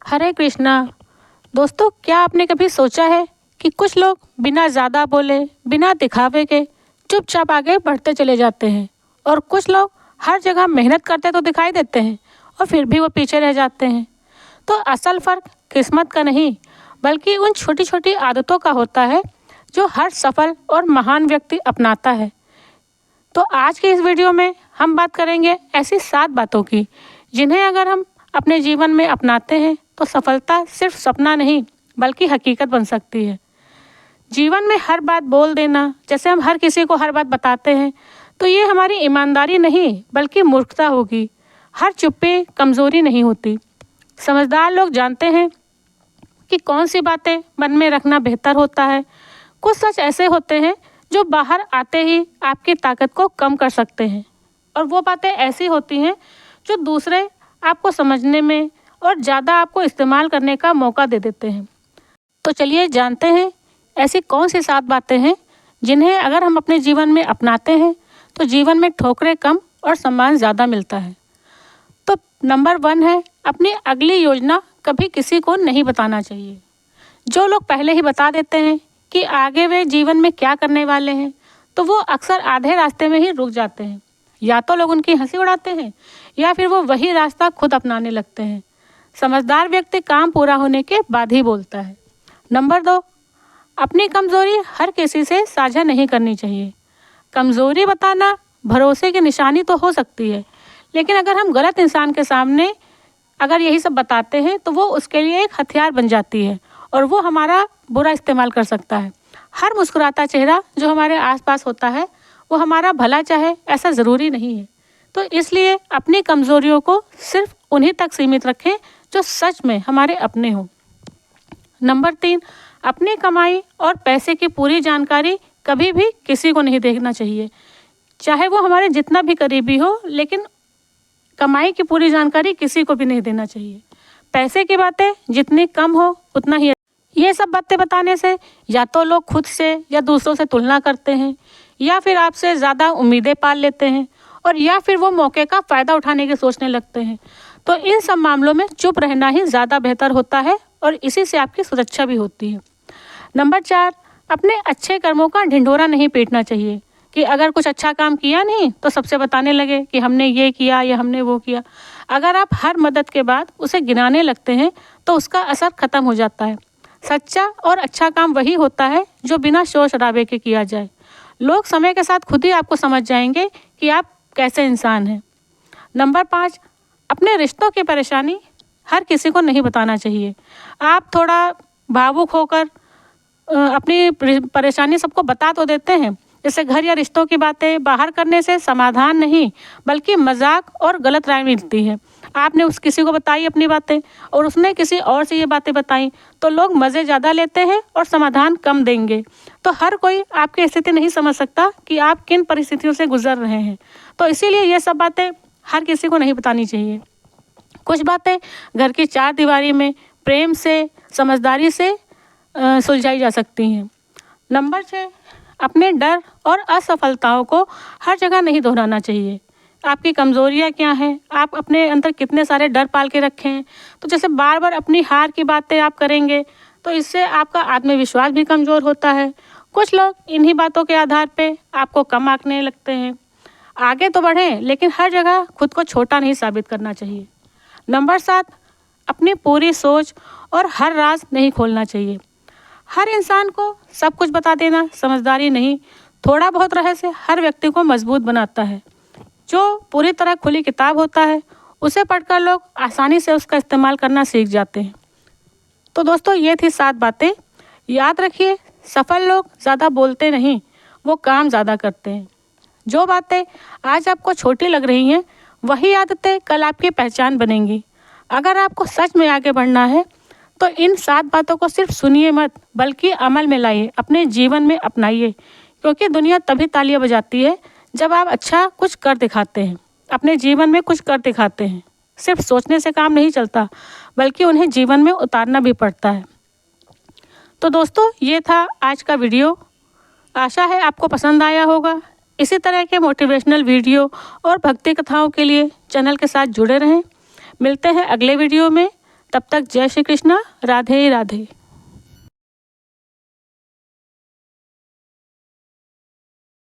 हरे कृष्णा। दोस्तों, क्या आपने कभी सोचा है कि कुछ लोग बिना ज़्यादा बोले, बिना दिखावे के चुपचाप आगे बढ़ते चले जाते हैं और कुछ लोग हर जगह मेहनत करते तो दिखाई देते हैं और फिर भी वो पीछे रह जाते हैं। तो असल फ़र्क किस्मत का नहीं, बल्कि उन छोटी छोटी आदतों का होता है जो हर सफल और महान व्यक्ति अपनाता है। तो आज के इस वीडियो में हम बात करेंगे ऐसी 7 बातों की जिन्हें अगर हम अपने जीवन में अपनाते हैं तो सफलता सिर्फ सपना नहीं बल्कि हकीकत बन सकती है। जीवन में हर बात बोल देना, जैसे हम हर किसी को हर बात बताते हैं, तो ये हमारी ईमानदारी नहीं बल्कि मूर्खता होगी। हर चुप्पी कमज़ोरी नहीं होती। समझदार लोग जानते हैं कि कौन सी बातें मन में रखना बेहतर होता है। कुछ सच ऐसे होते हैं जो बाहर आते ही आपकी ताकत को कम कर सकते हैं, और वो बातें ऐसी होती हैं जो दूसरे आपको समझने में और ज़्यादा आपको इस्तेमाल करने का मौका दे देते हैं। तो चलिए जानते हैं ऐसी कौन सी 7 बातें हैं जिन्हें अगर हम अपने जीवन में अपनाते हैं तो जीवन में ठोकरें कम और सम्मान ज़्यादा मिलता है। तो नंबर 1 है, अपनी अगली योजना कभी किसी को नहीं बताना चाहिए। जो लोग पहले ही बता देते हैं कि आगे वे जीवन में क्या करने वाले हैं, तो वो अक्सर आधे रास्ते में ही रुक जाते हैं। या तो लोग उनकी हंसी उड़ाते हैं या फिर वो वही रास्ता खुद अपनाने लगते हैं। समझदार व्यक्ति काम पूरा होने के बाद ही बोलता है। नंबर 2, अपनी कमज़ोरी हर किसी से साझा नहीं करनी चाहिए। कमज़ोरी बताना भरोसे की निशानी तो हो सकती है, लेकिन अगर हम गलत इंसान के सामने अगर यही सब बताते हैं तो वो उसके लिए एक हथियार बन जाती है और वो हमारा बुरा इस्तेमाल कर सकता है। हर मुस्कुराता चेहरा जो हमारे आसपास होता है वो हमारा भला चाहे, ऐसा ज़रूरी नहीं है। तो इसलिए अपनी कमज़ोरियों को सिर्फ उन्हीं तक सीमित रखें जो सच में हमारे अपने हों। नंबर 3, अपनी कमाई और पैसे की पूरी जानकारी कभी भी किसी को नहीं देखना चाहिए, चाहे वो हमारे जितना भी करीबी हो, लेकिन कमाई की पूरी जानकारी किसी को भी नहीं देना चाहिए। पैसे की बातें जितनी कम हो उतना ही। ये सब बातें बताने से या तो लोग खुद से या दूसरों से तुलना करते हैं, या फिर आपसे ज़्यादा उम्मीदें पाल लेते हैं, और या फिर वो मौके का फ़ायदा उठाने की सोचने लगते हैं। तो इन सब मामलों में चुप रहना ही ज़्यादा बेहतर होता है और इसी से आपकी सुरक्षा भी होती है। नंबर 4, अपने अच्छे कर्मों का ढिंढोरा नहीं पीटना चाहिए कि अगर कुछ अच्छा काम किया नहीं तो सबसे बताने लगे कि हमने ये किया या हमने वो किया। अगर आप हर मदद के बाद उसे गिनाने लगते हैं तो उसका असर ख़त्म हो जाता है। सच्चा और अच्छा काम वही होता है जो बिना शोर शराबे के किया जाए। लोग समय के साथ खुद ही आपको समझ जाएंगे कि आप कैसे इंसान हैं। नंबर 5, अपने रिश्तों की परेशानी हर किसी को नहीं बताना चाहिए। आप थोड़ा भावुक होकर अपनी परेशानी सबको बता तो देते हैं, जैसे घर या रिश्तों की बातें बाहर करने से समाधान नहीं बल्कि मजाक और गलत राय मिलती है। आपने उस किसी को बताई अपनी बातें और उसने किसी और से ये बातें बताई, तो लोग मज़े ज़्यादा लेते हैं और समाधान कम देंगे। तो हर कोई आपकी स्थिति नहीं समझ सकता कि आप किन परिस्थितियों से गुजर रहे हैं। तो इसीलिए ये सब बातें हर किसी को नहीं बतानी चाहिए। कुछ बातें घर की 4 दीवारी में प्रेम से, समझदारी से सुलझाई जा सकती हैं। नंबर 6, अपने डर और असफलताओं को हर जगह नहीं दोहराना चाहिए। आपकी कमज़ोरियाँ क्या हैं, आप अपने अंदर कितने सारे डर पाल के रखे हैं। तो जैसे बार बार अपनी हार की बातें आप करेंगे तो इससे आपका आत्मविश्वास भी कमज़ोर होता है। कुछ लोग इन्हीं बातों के आधार पे आपको कम आंकने लगते हैं। आगे तो बढ़ें, लेकिन हर जगह खुद को छोटा नहीं साबित करना चाहिए। नंबर 7, अपनी पूरी सोच और हर राज नहीं खोलना चाहिए। हर इंसान को सब कुछ बता देना समझदारी नहीं। थोड़ा बहुत रहस्य हर व्यक्ति को मजबूत बनाता है। जो पूरी तरह खुली किताब होता है उसे पढ़कर लोग आसानी से उसका इस्तेमाल करना सीख जाते हैं। तो दोस्तों, ये थी 7 बातें। याद रखिए, सफल लोग ज़्यादा बोलते नहीं, वो काम ज़्यादा करते हैं। जो बातें आज आपको छोटी लग रही हैं वही आदतें कल आपकी पहचान बनेंगी। अगर आपको सच में आगे बढ़ना है तो इन 7 बातों को सिर्फ सुनिए मत बल्कि अमल में लाइए, अपने जीवन में अपनाइए। क्योंकि दुनिया तभी तालियां बजाती है जब आप अच्छा कुछ कर दिखाते हैं, अपने जीवन में कुछ कर दिखाते हैं। सिर्फ सोचने से काम नहीं चलता बल्कि उन्हें जीवन में उतारना भी पड़ता है। तो दोस्तों, ये था आज का वीडियो। आशा है आपको पसंद आया होगा। इसी तरह के मोटिवेशनल वीडियो और भक्ति कथाओं के लिए चैनल के साथ जुड़े रहें। मिलते हैं अगले वीडियो में। तब तक जय श्री कृष्णा, राधे राधे।